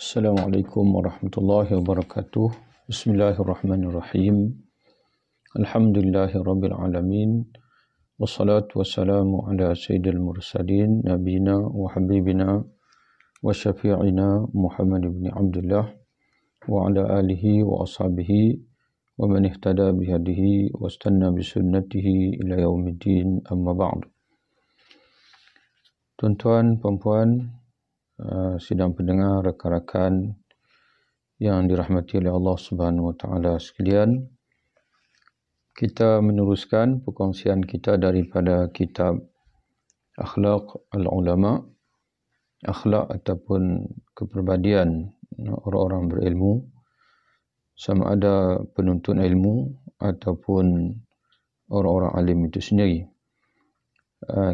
Assalamualaikum warahmatullahi wabarakatuh. Bismillahirrahmanirrahim. Alhamdulillahirabbil alamin. Wassalatu wassalamu ala sayyidil mursalin nabiyina wa habibina wa syafi'ina Muhammad ibn Abdullah wa ala alihi wa ashabihi wa man ihtada bihadihi wa istanna bisunnatihi ila yaumiddin, amma ba'd. Tuan-tuan, puan-puan, sidang pendengar, rakan-rakan yang dirahmati oleh Allah Subhanahu wa taala sekalian, kita meneruskan perkongsian kita daripada kitab Akhlaq al-Ulama, akhlak ataupun kepribadian orang-orang berilmu, sama ada penuntut ilmu ataupun orang-orang alim itu sendiri.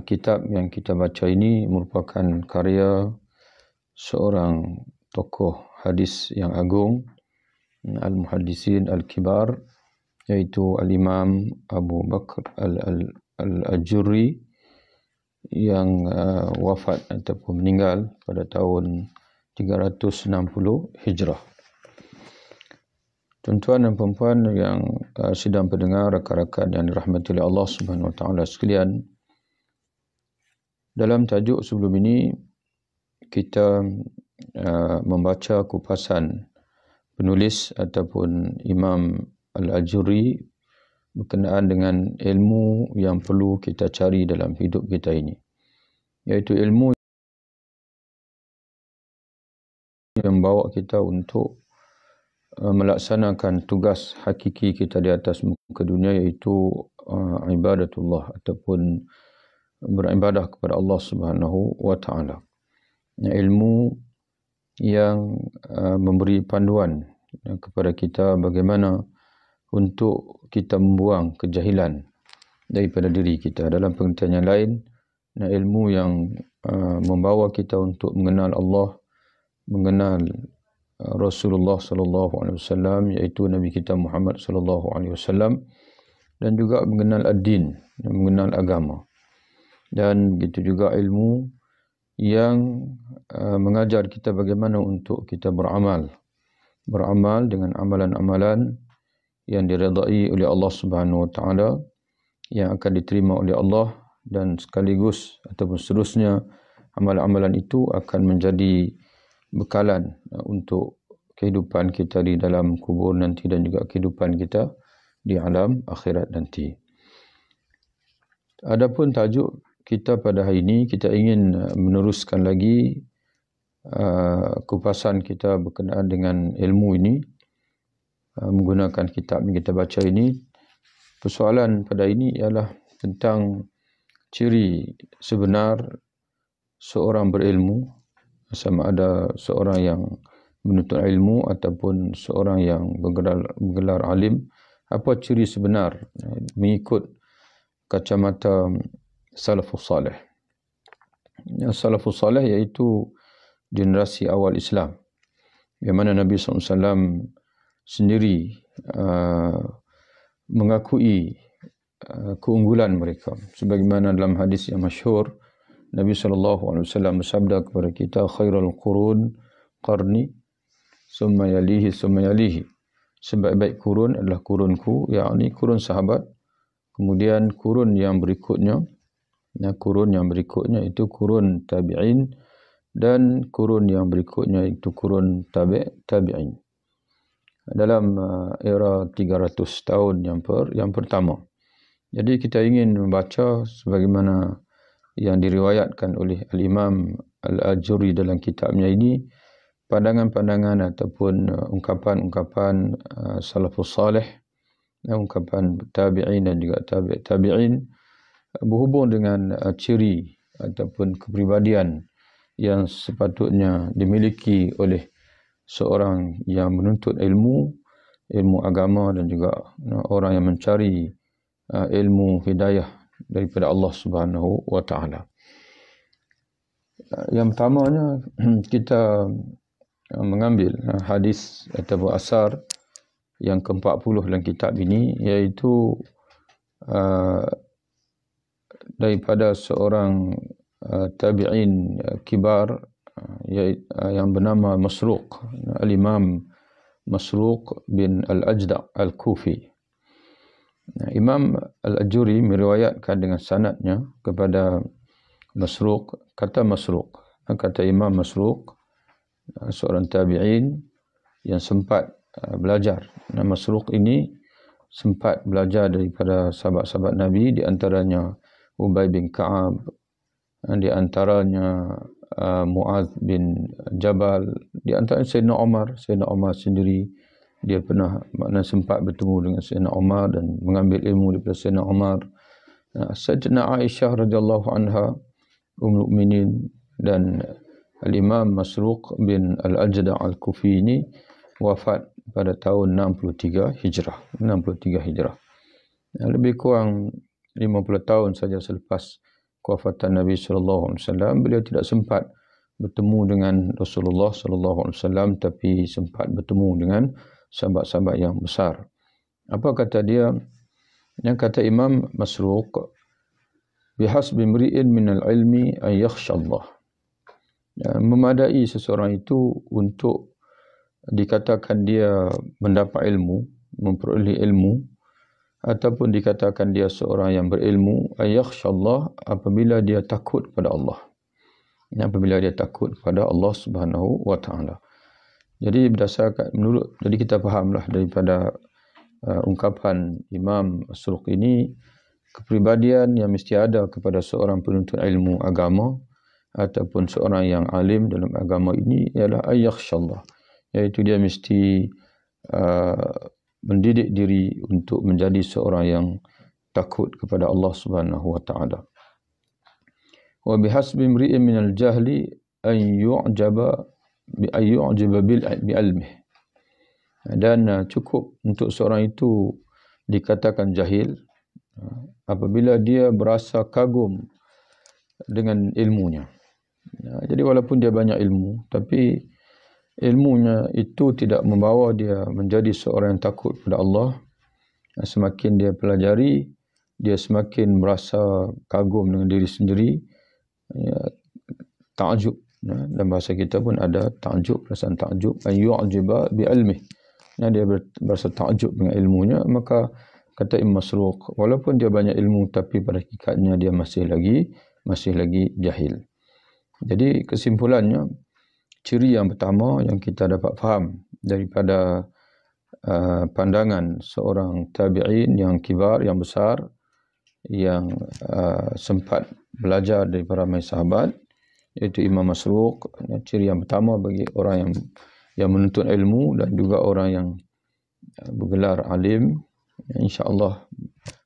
Kitab yang kita baca ini merupakan karya seorang tokoh hadis yang agung, al-muhaddisin al-kibar, iaitu al-Imam Abu Bakr al-Ajurri yang wafat ataupun meninggal pada tahun 360 Hijrah. Tuan-tuan dan puan-puan yang sedang pendengar, rakan-rakan yang dirahmati oleh Allah Subhanahu wa taala sekalian, dalam tajuk sebelum ini kita membaca kupasan penulis ataupun Imam Al-Ajurri berkenaan dengan ilmu yang perlu kita cari dalam hidup kita ini, iaitu ilmu yang membawa kita untuk melaksanakan tugas hakiki kita di atas muka dunia, iaitu ibadatullah ataupun beribadah kepada Allah Subhanahu wa taala. Ilmu yang memberi panduan kepada kita bagaimana untuk kita membuang kejahilan daripada diri kita. Dalam pengertian yang lain, ilmu yang membawa kita untuk mengenal Allah, mengenal Rasulullah sallallahu alaihi wasallam, iaitu Nabi kita Muhammad sallallahu alaihi wasallam, dan juga mengenal ad-din, mengenal agama. Dan begitu juga ilmu yang mengajar kita bagaimana untuk kita beramal dengan amalan-amalan yang diredai oleh Allah Subhanahu wa taala, yang akan diterima oleh Allah, dan sekaligus ataupun seterusnya amalan-amalan itu akan menjadi bekalan untuk kehidupan kita di dalam kubur nanti dan juga kehidupan kita di alam akhirat nanti. Adapun tajuk kita pada hari ini, kita ingin meneruskan lagi kupasan kita berkenaan dengan ilmu ini menggunakan kitab yang kita baca ini. Persoalan pada ini ialah tentang ciri sebenar seorang berilmu, sama ada seorang yang menuntut ilmu ataupun seorang yang bergelar alim. Apa ciri sebenar mengikut kacamata Salafus Salih. Salafus Salih iaitu generasi awal Islam, yang mana Nabi SAW sendiri mengakui keunggulan mereka. Sebagaimana dalam hadis yang masyhur, Nabi SAW bersabda kepada kita, khairul qurun qarni, summa yalihi, summa yalihi. Sebaik-baik kurun adalah kurunku, yakni kurun sahabat, kemudian kurun yang berikutnya itu kurun tabi'in, dan kurun yang berikutnya itu kurun tabi'in. Dalam era 300 tahun yang pertama. Jadi kita ingin membaca sebagaimana yang diriwayatkan oleh Al-Imam Al-Ajurri dalam kitabnya ini, pandangan-pandangan ataupun ungkapan-ungkapan salafus salih, ungkapan tabi'in dan juga tabi'in, berhubung dengan ciri ataupun kepribadian yang sepatutnya dimiliki oleh seorang yang menuntut ilmu agama, dan juga orang yang mencari ilmu hidayah daripada Allah Subhanahu wa taala. Yang pertamanya kita mengambil hadis atau asar yang ke-40 dalam kitab ini, iaitu daripada seorang tabi'in kibar, yang bernama Masruq, Al-Imam Masruq bin Al-Ajda' Al-Kufi. Imam Al-Ajuri meriwayatkan dengan sanadnya kepada Masruq, kata Imam Masruq, seorang tabi'in yang sempat belajar. Masruq ini sempat belajar daripada sahabat-sahabat Nabi, di antaranya Ubay bin Ka'ab, di antaranya Mu'adz bin Jabal, di antaranya Sayyidina Umar sendiri. Dia pernah sempat bertemu dengan Sayyidina Umar dan mengambil ilmu daripada Sayyidina Umar. Sayyidina Aisyah radhiyallahu anha, Ummul Mukminin, dan Al-Imam Masruq bin Al-Ajda' Al-Kufi ini wafat pada tahun 63 Hijrah. Lebih kurang 50 tahun saja selepas kewafatan Nabi sallallahu alaihi wasallam, beliau tidak sempat bertemu dengan Rasulullah sallallahu alaihi wasallam, tapi sempat bertemu dengan sahabat-sahabat yang besar. Apa kata dia? Yang kata Imam Masruq, bihasbi mri'in minal ilmi an yakhsha Allah. Memadai seseorang itu untuk dikatakan dia mendapat ilmu, memperoleh ilmu, ataupun dikatakan dia seorang yang berilmu, an yakhsha Allah, apabila dia takut kepada Allah. Apabila dia takut kepada Allah Subhanahu wa taala. Jadi jadi kita fahamlah daripada ungkapan Imam Masruq ini, kepribadian yang mesti ada kepada seorang penuntut ilmu agama ataupun seorang yang alim dalam agama ini ialah ayakhshallah, iaitu dia mesti mendidik diri untuk menjadi seorang yang takut kepada Allah Subhanahu wa taala. Wa bihasbi imri'in minal jahli an yu'jaba bi ilmihi. Dan cukup untuk seorang itu dikatakan jahil apabila dia berasa kagum dengan ilmunya. Jadi walaupun dia banyak ilmu, tapi ilmunya itu tidak membawa dia menjadi seorang yang takut kepada Allah. Semakin dia pelajari, dia semakin merasa kagum dengan diri sendiri, ta'jub. Dalam bahasa kita pun ada ta'jub, perasaan ta'jub, ayyu'jiba bi ilmihi. Dia berasa ta'jub dengan ilmunya. Maka kata Imam Masruq, walaupun dia banyak ilmu, tapi pada hakikatnya dia masih lagi jahil. Jadi kesimpulannya, ciri yang pertama yang kita dapat faham daripada pandangan seorang tabi'in yang kibar, yang besar, yang sempat belajar dari para sahabat, iaitu Imam Masruq. Ciri yang pertama bagi orang yang menuntut ilmu dan juga orang yang bergelar alim, insya-Allah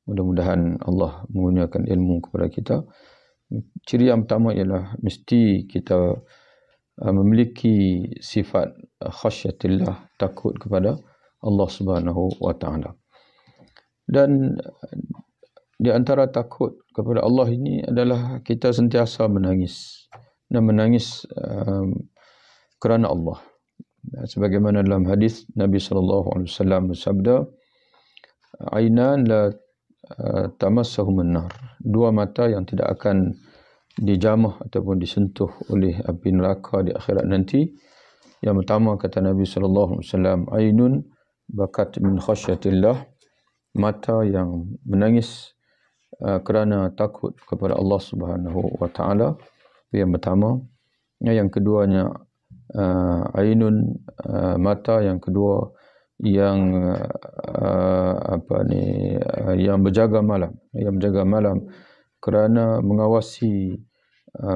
mudah-mudahan Allah menggunakan ilmu kepada kita. Ciri yang pertama ialah mesti kita memiliki sifat khasyatillah, takut kepada Allah Subhanahu wa taala. Dan di antara takut kepada Allah ini adalah kita sentiasa menangis, dan menangis kerana Allah. Sebagaimana dalam hadis Nabi sallallahu alaihi wasallam bersabda, ainan la tamassahum an-nar, dua mata yang tidak akan dijamah ataupun disentuh oleh api neraka di akhirat nanti. Yang pertama kata Nabi sallallahu alaihi wasallam, ainun bakat min khasyatillah, mata yang menangis kerana takut kepada Allah Subhanahu wa taala. Itu yang pertama. Yang keduanya ainun, mata yang kedua yang yang berjaga malam kerana mengawasi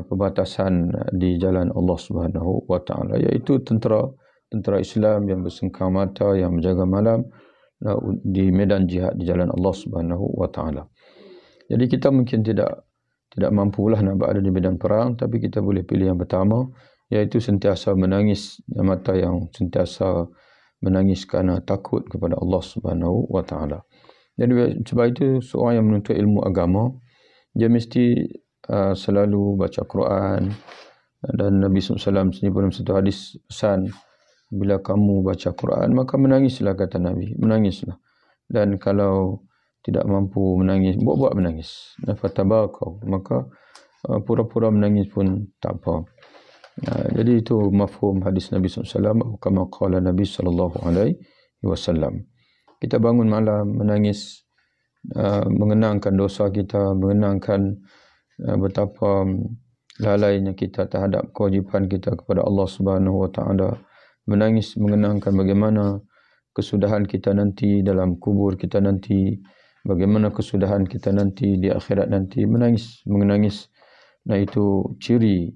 perbatasan di jalan Allah Subhanahu wa taala, iaitu tentera Islam yang bersengkang mata, yang menjaga malam di medan jihad di jalan Allah Subhanahu wa taala. Jadi kita mungkin tidak mampulah nak berada di medan perang, tapi kita boleh pilih yang pertama, iaitu sentiasa menangis, mata yang sentiasa menangis kerana takut kepada Allah Subhanahu wa taala. Jadi sebab itu seorang yang menuntut ilmu agama, dia mesti selalu baca Quran, dan Nabi SAW sendiri dalam satu hadis pesan, bila kamu baca Quran maka menangislah, kata Nabi, menangislah. Dan kalau tidak mampu menangis, buat menangis, fatabaqau, maka pura-pura menangis pun tak apa. Jadi itu mafhum hadis Nabi SAW, kama qala Nabi SAW. Kita bangun malam menangis, mengenangkan dosa kita, mengenangkan betapa lalainya kita terhadap kewajipan kita kepada Allah Subhanahu Wa Taala, menangis mengenangkan bagaimana kesudahan kita nanti dalam kubur kita nanti, bagaimana kesudahan kita nanti di akhirat nanti, menangis. Nah, itu ciri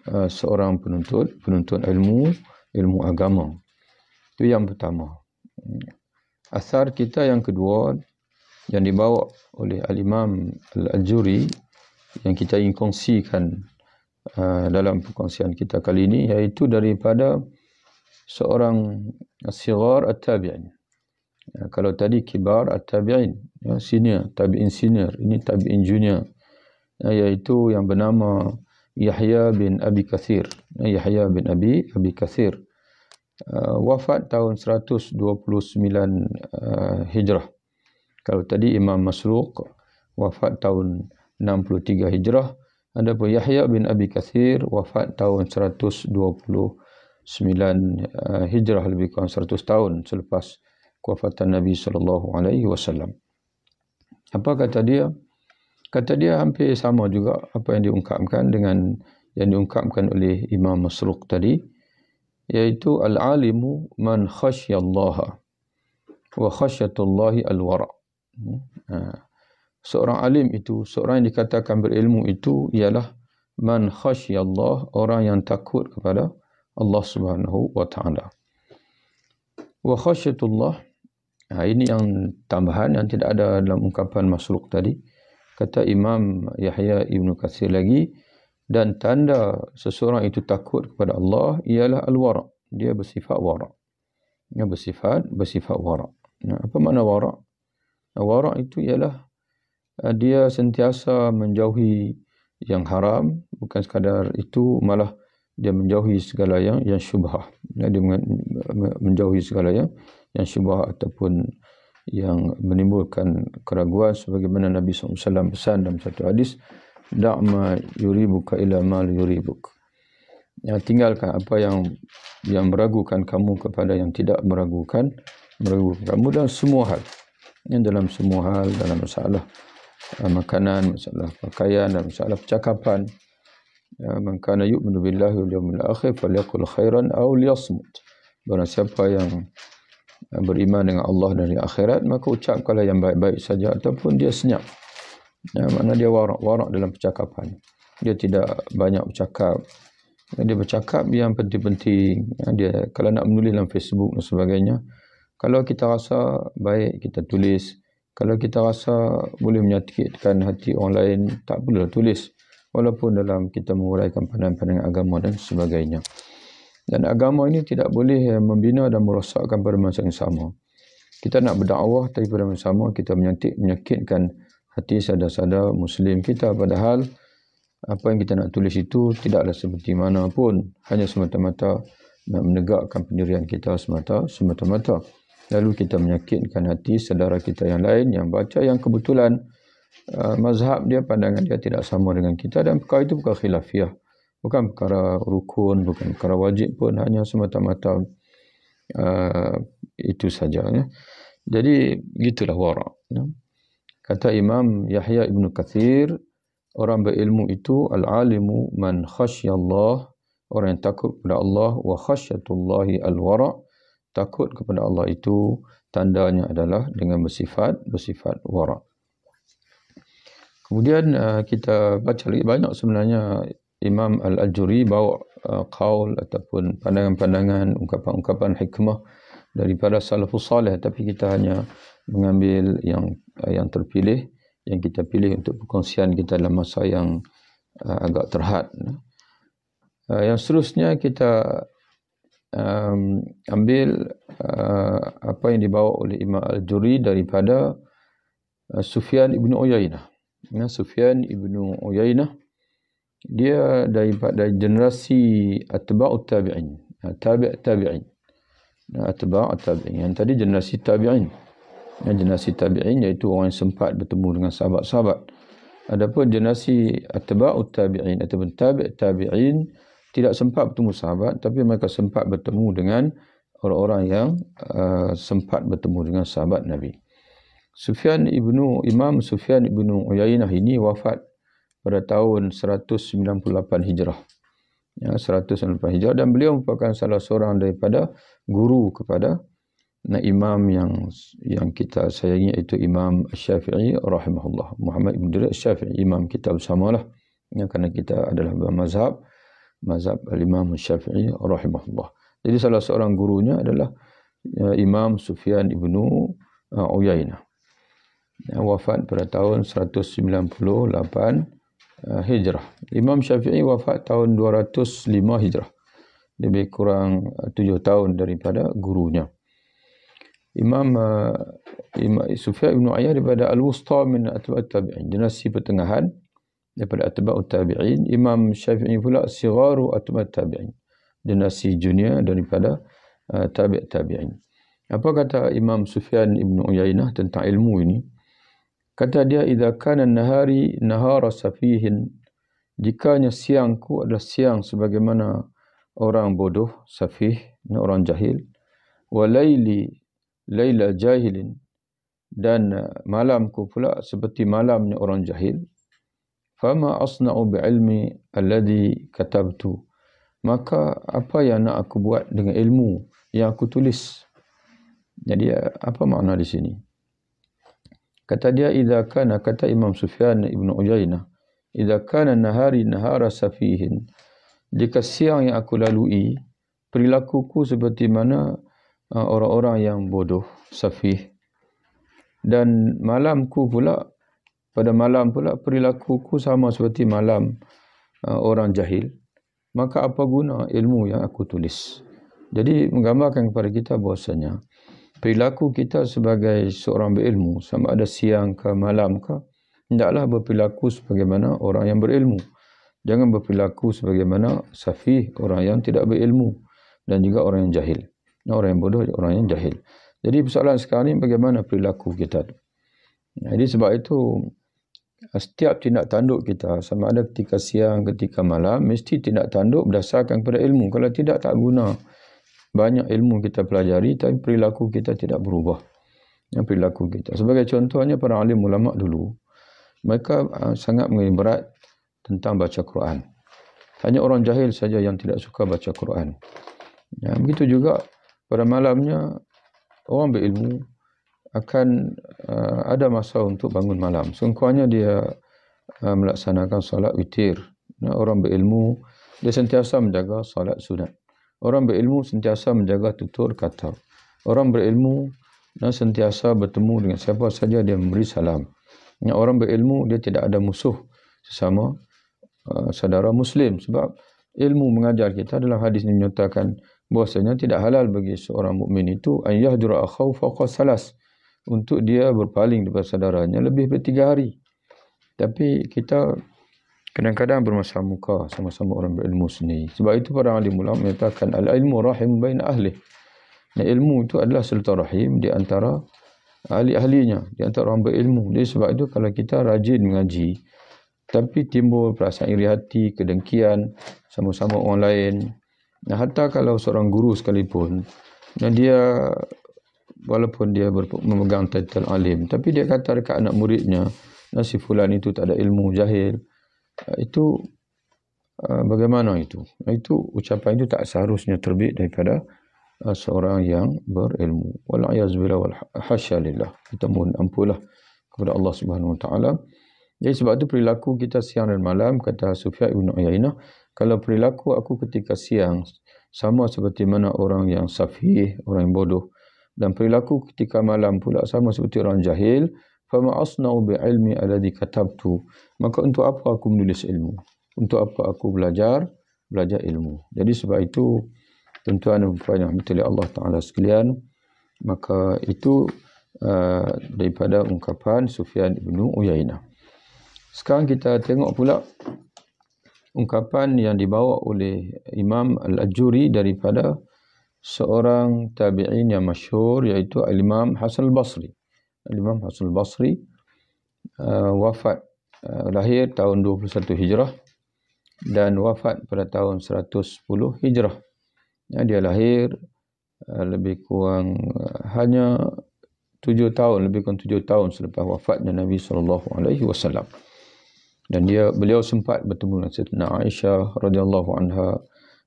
seorang penuntut ilmu agama. Itu yang pertama. Asar kita yang kedua yang dibawa oleh Al-Imam Al-Ajuri yang kita ingin kongsikan dalam perkongsian kita kali ini, iaitu daripada seorang sigar at-tabi'in. Kalau tadi kibar at-tabi'in, senior, tabi'in senior, ini tabi'in junior, iaitu yang bernama Yahya bin Abi Kathir. Yahya bin Abi Kathir wafat tahun 129 Hijrah. Kalau tadi Imam Masruq wafat tahun 63 Hijrah. Adapun Yahya bin Abi Kathir wafat tahun 129 Hijrah, lebih kurang 100 tahun selepas kewafatan Nabi SAW. Apa kata dia? Kata dia hampir sama juga apa yang diungkapkan dengan yang diungkapkan oleh Imam Masruq tadi, iaitu al-alimu man khasyallaha wa khasyatullahi al-wara'. Seorang alim itu, seorang yang dikatakan berilmu itu ialah man khasyallah, orang yang takut kepada Allah Subhanahu Wa Taala. Wa khasyatullah, ini yang tambahan yang tidak ada dalam ungkapan Masruq tadi. Kata Imam Yahya Ibn Kathir lagi, dan tanda seseorang itu takut kepada Allah ialah al-wara'. Dia bersifat wara'. Dia bersifat wara'. Apa makna wara'? Wara' itu ialah dia sentiasa menjauhi yang haram, bukan sekadar itu, malah dia menjauhi segala yang syubhah. Dia menjauhi segala yang syubhah ataupun yang menimbulkan keraguan, sebagaimana Nabi SAW pesan dalam satu hadis, da'ma yuribuka ila ma yuribuk. Tinggalkan apa yang meragukan kamu kepada yang tidak meragukan kamu dalam semua hal. Dalam semua hal, dalam masalah makanan, masalah pakaian, dan masalah percakapan. Man kana yu'minu billahi wal yawmil akhir falyaqul khairan aw liyasmut. Barang siapa yang beriman dengan Allah dan hari akhirat, maka ucapkanlah yang baik-baik saja ataupun dia senyap. Makna dia warak dalam percakapan. Dia tidak banyak bercakap. Dia bercakap yang penting-penting. Dia kalau nak menulis dalam Facebook dan sebagainya, kalau kita rasa baik, kita tulis. Kalau kita rasa boleh menyakitkan hati orang lain, tak perlu tulis. Walaupun dalam kita menguraikan pandangan-pandangan agama dan sebagainya. Dan agama ini tidak boleh membina dan merosakkan pada masa yang sama. Kita nak berdakwah, tapi pada masa sama kita menyakitkan hati sadar-sadar Muslim kita. Padahal apa yang kita nak tulis itu tidaklah seperti mana pun. Hanya semata-mata nak menegakkan pendirian kita semata-mata. Lalu kita menyakitkan hati saudara kita yang lain yang baca, yang kebetulan mazhab dia, pandangan dia tidak sama dengan kita, dan perkara itu bukan khilafiyah, bukan perkara rukun, bukan perkara wajib pun, hanya semata-mata itu saja. Jadi gitulah wara'. Kata Imam Yahya Ibn Kathir, orang berilmu itu al-alimu man khasyallah, orang yang takut kepada Allah, wa khasyatullahi al-wara', takut kepada Allah itu tandanya adalah dengan bersifat wara'. Kemudian kita baca lagi banyak sebenarnya Imam Al-Ajuri bawa qaul ataupun pandangan-pandangan, ungkapan-ungkapan hikmah daripada salafus salih, tapi kita hanya mengambil yang terpilih, yang kita pilih untuk perkongsian kita dalam masa yang agak terhad. Yang seterusnya kita ambil apa yang dibawa oleh Imam Al-Ajuri daripada Sufyan ibn Uyainah. Sufyan ibn Uyainah, dia daripada generasi atba'ut tabi'in, tabi'in. Atba'ut tabi'in. Yang tadi generasi tabi'in. Yang generasi tabi'in iaitu orang yang sempat bertemu dengan sahabat-sahabat. Adapun generasi atba'ut tabi'in ataupun tabi'in, tidak sempat bertemu sahabat, tapi mereka sempat bertemu dengan orang-orang yang sempat bertemu dengan sahabat Nabi. Imam Sufyan ibnu Uyainah ini wafat pada tahun 198 Hijrah. Ya, 198 Hijrah, dan beliau merupakan salah seorang daripada guru kepada imam yang kita sayangi, iaitu Imam Syafi'i rahimahullah. Muhammad ibn Idris Syafi'i, imam kita bersamalah. Ya, kerana kita adalah mazhab al-Imam Syafi'i rahimahullah. Jadi salah seorang gurunya adalah Imam Sufyan ibnu Uyainah. Wafat pada tahun 198 Hijrah. Imam Syafi'i wafat tahun 205 Hijrah. Lebih kurang 7 tahun daripada gurunya. Imam Sufyan ibn Uyainah daripada al-wusta min atba'ut tabi'in, generasi pertengahan daripada atba'ut tabi'in. Imam Syafi'i pula sigharu atba'ut tabi'in, generasi junior daripada tabi'ut tabi'in. Apa kata Imam Sufyan ibn Uyainah tentang ilmu ini? Kata dia, idza kana an-nahari nahara safihin, jikanya siangku adalah siang sebagaimana orang bodoh, safih, orang jahil, wa laili laila jahilin, dan malamku pula seperti malamnya orang jahil, fama asna'u bi'ilmi alladhi katabtu, maka apa yang nak aku buat dengan ilmu yang aku tulis? Jadi apa makna di sini? Kata dia, kata Imam Sufyan ibn Uyainah, idza kana nahari nahara safihin, jika siang yang aku lalui perilakuku seperti mana orang-orang yang bodoh, safih, dan malamku pula, pada malam pula perilakuku sama seperti malam orang jahil, maka apa guna ilmu yang aku tulis? Jadi menggambarkan kepada kita bahasanya perilaku kita sebagai seorang berilmu, sama ada siang ke malam ke, hendaklah berperilaku sebagaimana orang yang berilmu. Jangan berperilaku sebagaimana safih, orang yang tidak berilmu, dan juga orang yang jahil. Orang yang bodoh, orang yang jahil. Jadi persoalan sekarang ini bagaimana perilaku kita. Jadi sebab itu setiap tindak tanduk kita, sama ada ketika siang, ketika malam, mesti tindak tanduk berdasarkan kepada ilmu. Kalau tidak, tak guna. Banyak ilmu kita pelajari, tapi perilaku kita tidak berubah. Yang perilaku kita. Sebagai contohnya, para alim ulama dulu, mereka sangat mengenai berat tentang baca Quran. Hanya orang jahil saja yang tidak suka baca Quran. Ya, begitu juga pada malamnya, orang berilmu akan ada masa untuk bangun malam. Sungguhnya dia melaksanakan salat witir. Orang berilmu, dia sentiasa menjaga salat sunat. Orang berilmu sentiasa menjaga tutur kata. Orang berilmu sentiasa bertemu dengan siapa saja dia memberi salam. Orang berilmu dia tidak ada musuh sesama saudara Muslim. Sebab ilmu mengajar kita dalam hadis ini menyatakan bahwasanya tidak halal bagi seorang mukmin itu an yahdura akhahu fawqa salas, untuk dia berpaling daripada saudaranya lebih dari 3 hari. Tapi kita kadang-kadang bermasam muka sama-sama orang berilmu sendiri. Sebab itu para alim ulama menyatakan al-ilmu rahim baina ahli. Nah, ilmu itu adalah silaturahim di antara ahli-ahlinya, di antara orang berilmu. Jadi sebab itu kalau kita rajin mengaji, tapi timbul perasaan iri hati, kedengkian sama-sama orang lain. Nah, hatta kalau seorang guru sekalipun, dia walaupun dia memegang title alim, tapi dia kata dekat anak muridnya, si fulan itu tak ada ilmu, jahil, itu bagaimana itu? Itu ucapan itu tak seharusnya terbit daripada seorang yang berilmu. Wal'ayazubillah wal hasya lillah. Kita mohon ampunlah kepada Allah Subhanahu wa taala. Jadi sebab itu perilaku kita siang dan malam, kata Sufyan ibn Uyainah, kalau perilaku aku ketika siang sama seperti mana orang yang safih, orang yang bodoh, dan perilaku ketika malam pula sama seperti orang jahil, fama asna'u bi'ilmi alladhi katabtu, maka untuk apa aku menulis ilmu? Untuk apa aku belajar ilmu? Jadi sebab itu, tuan-tuan dan puan yang dirahmati Allah Ta'ala sekalian, maka itu daripada ungkapan Sufyan ibn Uyainah. Sekarang kita tengok pula ungkapan yang dibawa oleh Imam Al-Ajuri daripada seorang tabi'in yang masyhur, iaitu Al-Imam Hasan Al-Basri. Al-Imam Hasan Al-Basri wafat, lahir tahun 21 Hijrah, dan wafat pada tahun 110 Hijrah. Ya, dia lahir lebih kurang hanya 7 tahun, lebih kurang 7 tahun selepas wafatnya Nabi SAW. Dan beliau sempat bertemu dengan Sayyidina Aisyah radhiyallahu anha,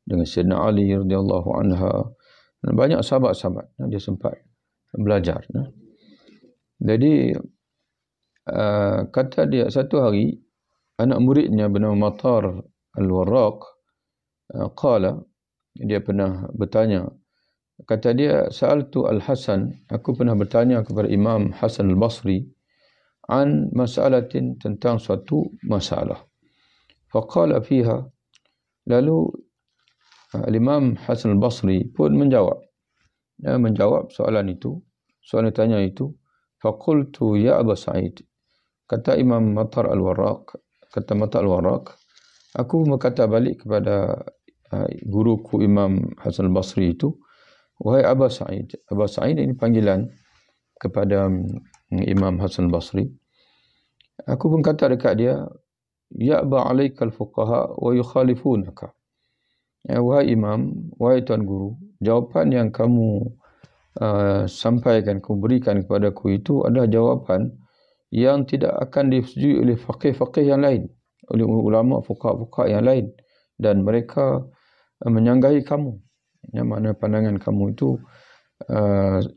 dengan Sayyidina Ali radhiyallahu anha, dan banyak sahabat-sahabat dia sempat belajar. Jadi kata dia, satu hari anak muridnya bernama Matar Al-Warraq qala, dia pernah bertanya, kata dia, sa'altu Al-Hasan, aku pernah bertanya kepada Imam Hasan Al-Basri an mas'alatin, tentang suatu masalah. Faqala fiha, lalu Imam Hasan Al-Basri pun menjawab soalan itu, soalan tanya itu. Faqultu ya Aba Sa'id, kata Imam Matar Al-Warraq, aku berkata balik kepada guruku Imam Hasan Al-Basri itu, wahai Aba Sa'id. Aba Sa'id ini panggilan kepada Imam Hasan Al-Basri. Aku pun kata dekat dia, ya'ba 'alaikal fuqaha wa yukhalifunaka. Wahai Imam, wahai Tuan Guru, jawapan yang kamu sampaikan, kamu berikan kepadaku itu adalah jawapan yang tidak akan disetujui oleh faqih-faqih yang lain, oleh ulama fuqaha yang lain, dan mereka menyanggahi kamu. Yang mana pandangan kamu itu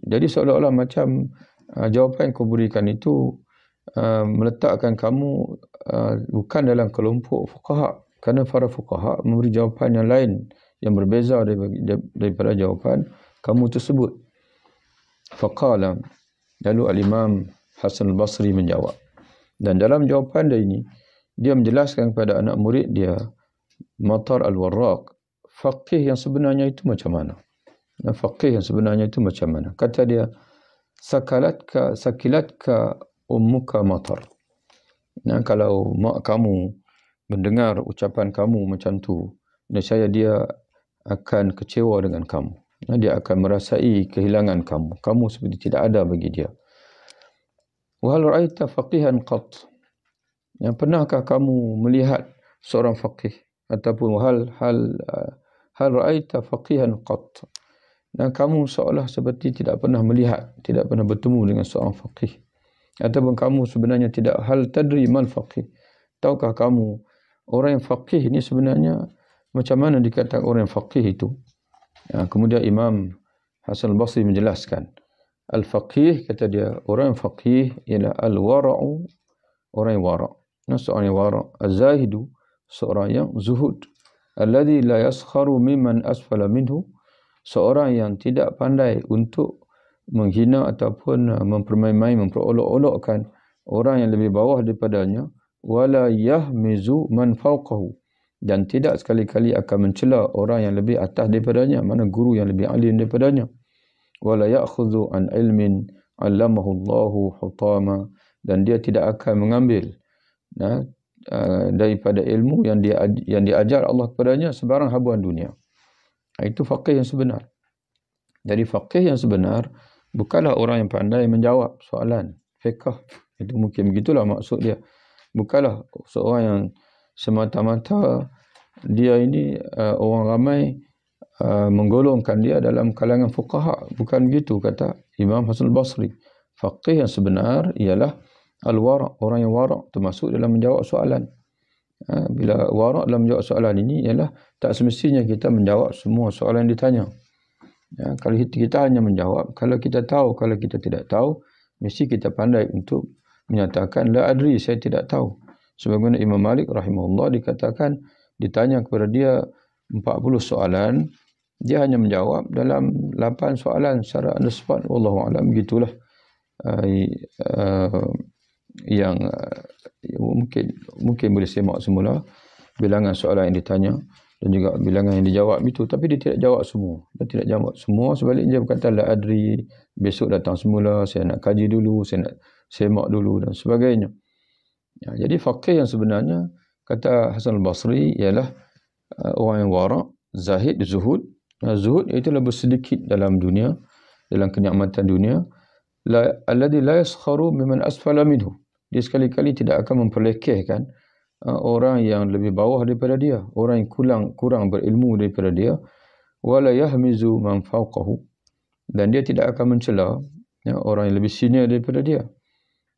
jadi seolah-olah macam jawapan yang kau berikan itu meletakkan kamu bukan dalam kelompok fuqaha, kerana para fuqaha memberi jawapan yang lain yang berbeza daripada jawapan kamu tersebut. Faqala, lalu al-Imam Hasan Al-Basri menjawab, dan dalam jawapan dia ini dia menjelaskan kepada anak murid dia Matar Al-Warraq faqih yang sebenarnya itu macam mana. Faqih yang sebenarnya itu macam mana? Kata dia, sakilatka ummuka Matar. Kalau mak kamu mendengar ucapan kamu macam tu, nescaya dia akan kecewa dengan kamu. Dia akan merasai kehilangan kamu. Kamu seperti tidak ada bagi dia. Wa hal ra'aita faqihan qat? Pernahkah kamu melihat seorang faqih? Ataupun hal ra'aita faqihan qat? Dan kamu seolah seperti tidak pernah melihat, tidak pernah bertemu dengan seorang faqih. Ataupun kamu sebenarnya tidak, hal tadri mal faqih? Tahukah kamu orang yang faqih ini sebenarnya macam mana dikatakan orang yang faqih itu? Kemudian Imam Hasan Al-Basri menjelaskan, al-faqih, kata dia, orang yang faqih ialah al-wara'u, orang yang wara'. Seorang yang wara', az-zahidu, seorang yang zuhud, alladhi la yaskharu mimman asfala minhu, seorang yang tidak pandai untuk menghina ataupun mempermain-main, memperolok-olokkan orang yang lebih bawah daripadanya, wala yahmizu man fawqahu, dan tidak sekali-kali akan mencela orang yang lebih atas daripadanya, mana guru yang lebih alim daripadanya, wala ya'khudhu an ilmin 'allamahu Allahu hutama, dan dia tidak akan mengambil daripada ilmu yang diajar Allah kepadanya sebarang habuan dunia. Itu faqih yang sebenar. Jadi faqih yang sebenar bukanlah orang yang pandai menjawab soalan fiqh. Itu mungkin begitulah maksud dia. Bukanlah seorang yang semata-mata dia ini orang ramai menggolongkan dia dalam kalangan fuqaha. Bukan begitu kata Imam Hasan Al-Basri. Faqih yang sebenar ialah al-wara', orang yang wara', termasuk dalam menjawab soalan. Bila wara' dalam menjawab soalan ini ialah tak semestinya kita menjawab semua soalan yang ditanya. Kalau kita hanya menjawab, kalau kita tahu, kalau kita tidak tahu, mesti kita pandai untuk menyatakan la adri, saya tidak tahu. Sebagaimana Imam Malik rahimahullah dikatakan, ditanya kepada dia 40 soalan, dia hanya menjawab dalam 8 soalan secara on the spot. Wallahu a'lam, begitulah yang mungkin boleh semak semula bilangan soalan yang ditanya dan juga bilangan yang dijawab itu, tapi dia tidak jawab semua. Dia tidak jawab semua, sebaliknya dia berkata la adri, besok datang semula, saya nak kaji dulu, saya nak semak dulu dan sebagainya. Jadi faqih yang sebenarnya kata Hasan Al-Basri ialah orang yang wara', zahid, zuhud. Zuhud itu lebih sedikit dalam dunia, dalam kenikmatan dunia. Alladhi la yaskharu mimman asfala minhu. Dia sekali-kali tidak akan memperlekehkan orang yang lebih bawah daripada dia, orang yang kurang berilmu daripada dia. Wala yahmizu man fawqahu, dan dia tidak akan mencela orang yang lebih senior daripada dia.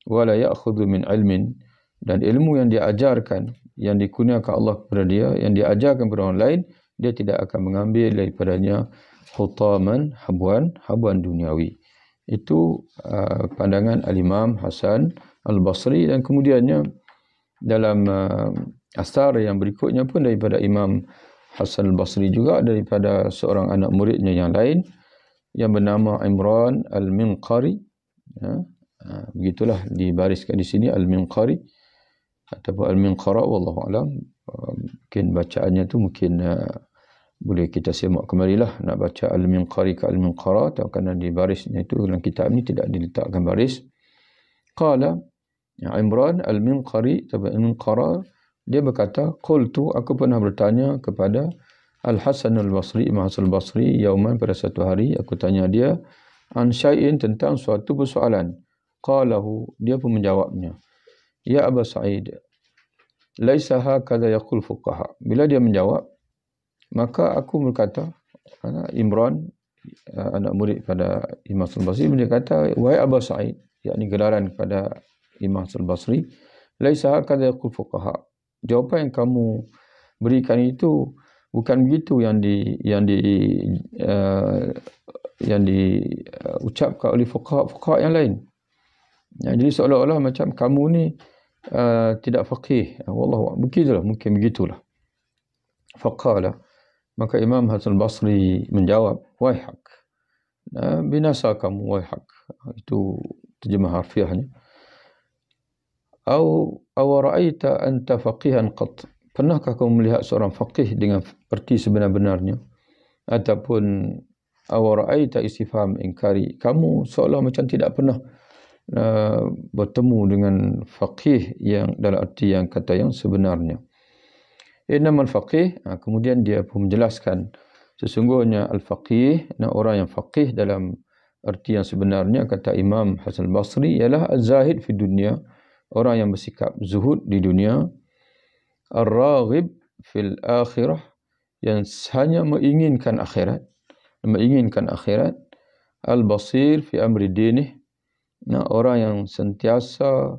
Wala ya'khudhu min ilmin, dan ilmu yang dia ajarkan, yang dikurniakan Allah kepada dia, yang dia ajarkan kepada orang lain, dia tidak akan mengambil daripadanya hutaman, habuan duniawi. Itu pandangan Al-Imam Hasan Al-Basri, dan kemudiannya dalam asar yang berikutnya pun daripada Imam Hasan Al-Basri juga, daripada seorang anak muridnya yang lain yang bernama Imran Al-Minqari. Begitulah dibariskan di sini Al-Minqari ataupun Al-Minqara, wallahu alam. Mungkin bacaannya tu mungkin boleh kita semak kembalilah, nak baca Al-Minqari ke Al-Minqara, atau kerana di barisnya itu dalam kitab ni tidak diletakkan baris. Qala Imran Al-Minqari atau Al-Minqara, dia berkata, qultu, aku pernah bertanya kepada Al-Hasan Al-Basri, Imam Hasan Al-Basri, yauman, pada satu hari, aku tanya dia, an syai'in, tentang suatu persoalan. Qalahu, dia pun menjawabnya, ya Aba Sa'id, laisa hakadha yaqul fuqaha. Bila dia menjawab, maka aku berkata, Imran, anak murid pada Imam Hasan Al-Basri, dia kata, wahai Aba Sa'id, yakni gelaran kepada Imam Hasan Al-Basri, laisa hakadha yaqul fuqaha. Jawapan yang kamu berikan itu bukan begitu yang diucapkan oleh fuqaha yang lain. Jadi seolah-olah macam kamu ni tidak faqih. Wallahu a'lam. Begitulah, mungkin begitulah. Faqala, maka Imam Hasan Al-Basri menjawab, waihak, binasa kamu, waihak. Itu terjemah harfiahnya. Aw ra'aita anta faqihan qat, pernahkah kamu melihat seorang faqih dengan erti sebenar-benarnya? Ataupun aw ra'aita istifham inkari, kamu seolah macam tidak pernah bertemu dengan faqih yang dalam arti yang kata yang sebenarnya. Innamal faqih, kemudian dia pun menjelaskan, sesungguhnya al-faqih, orang yang faqih dalam arti yang sebenarnya, kata Imam Hasan Al-Basri, ialah az-zahid fi dunia, orang yang bersikap zuhud di dunia, ar-raghib fil akhirah, yang hanya menginginkan akhirat, al-basir fi amri dinih, orang yang sentiasa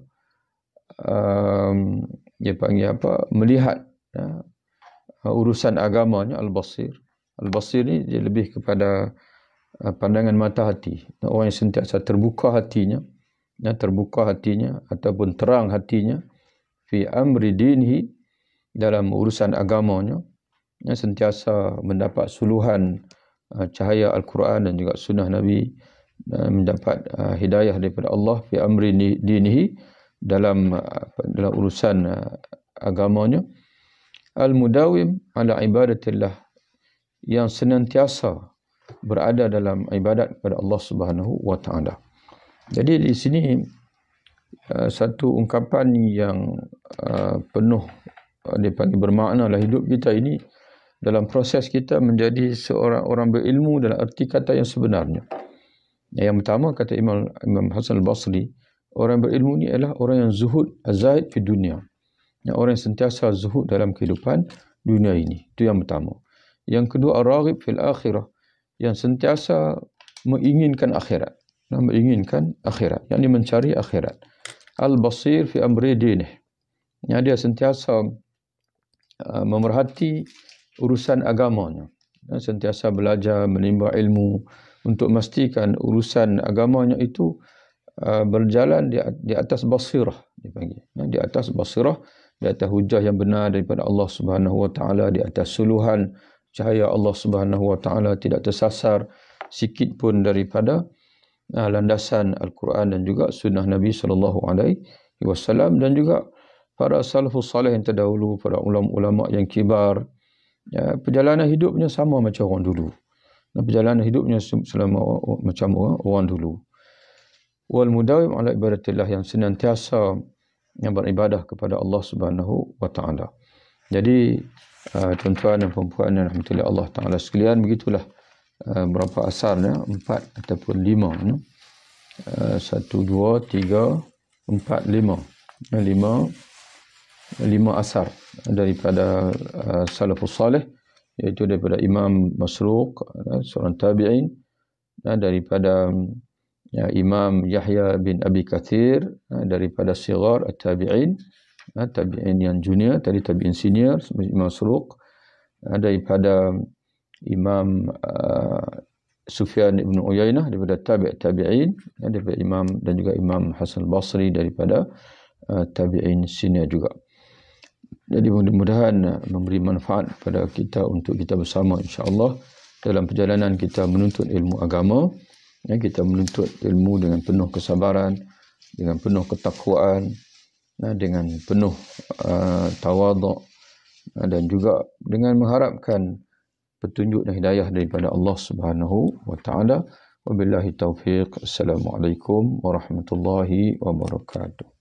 dia panggil apa, melihat urusan agamanya, al-basir. Al-basir ni dia lebih kepada pandangan mata hati, orang yang sentiasa terbuka hatinya ataupun terang hatinya, fi amri dinhi, dalam urusan agamanya, sentiasa mendapat suluhan cahaya Al-Quran dan juga sunnah Nabi, mendapat hidayah daripada Allah, fi amri dinihi, dalam urusan agamanya, al-mudawim ala ibadatillah, yang senantiasa berada dalam ibadat kepada Allah Subhanahu wa taala. Jadi di sini satu ungkapan yang penuh dipanggil bermakna lah hidup kita ini dalam proses kita menjadi seorang orang berilmu dalam erti kata yang sebenarnya. Yang pertama, kata Imam Hasan Al-Basri, orang berilmu ni adalah orang yang zuhud, az-zahid fi dunia, orang yang sentiasa zuhud dalam kehidupan dunia ini. Itu yang pertama. Yang kedua, ar-raghib fil akhirah, yang sentiasa menginginkan akhirat, yakni mencari akhirat. Al-basir fi amri dinih, yang dia sentiasa memerhati urusan agamanya, sentiasa belajar, menimba ilmu untuk memastikan urusan agamanya itu berjalan di atas basirah, dipanggil, di atas basirah, di atas hujah yang benar daripada Allah Subhanahu wa taala, di atas suluhan cahaya Allah Subhanahu wa taala, tidak tersasar sikit pun daripada landasan Al-Quran dan juga sunnah Nabi sallallahu alaihi wasallam, dan juga para salafus salih yang terdahulu, para ulama-ulama yang kibar, perjalanan hidupnya sama macam orang dulu. Perjalanan hidupnya selama macam orang dulu. Wal mudawim ala ibadatillah, yang senantiasa yang beribadah kepada Allah Subhanahu wa taala. Jadi tuan-tuan dan puan-puan yang rahmati Allah taala sekalian, begitulah berapa asarnya, 4 ataupun 5, 1, 2, 3, 4, 5. 5 5 asar daripada salafus salih, iaitu daripada Imam Masruq, seorang tabi'in, daripada Imam Yahya bin Abi Kathir, daripada sigar at-tabi'in, tabi'in yang junior, tadi tabi'in senior Imam Masruq, daripada Imam Sufyan ibn Uyainah, daripada tabi'in, daripada Imam, dan juga Imam Hasan al-Basri daripada tabi'in senior juga. Jadi mudah-mudahan memberi manfaat pada kita untuk kita bersama, insya-Allah, dalam perjalanan kita menuntut ilmu agama. Kita menuntut ilmu dengan penuh kesabaran, dengan penuh ketakwaan, dengan penuh tawaduk, dan juga dengan mengharapkan petunjuk dan hidayah daripada Allah Subhanahu wa taala. Wabillahi taufiq. Assalamualaikum warahmatullahi wabarakatuh.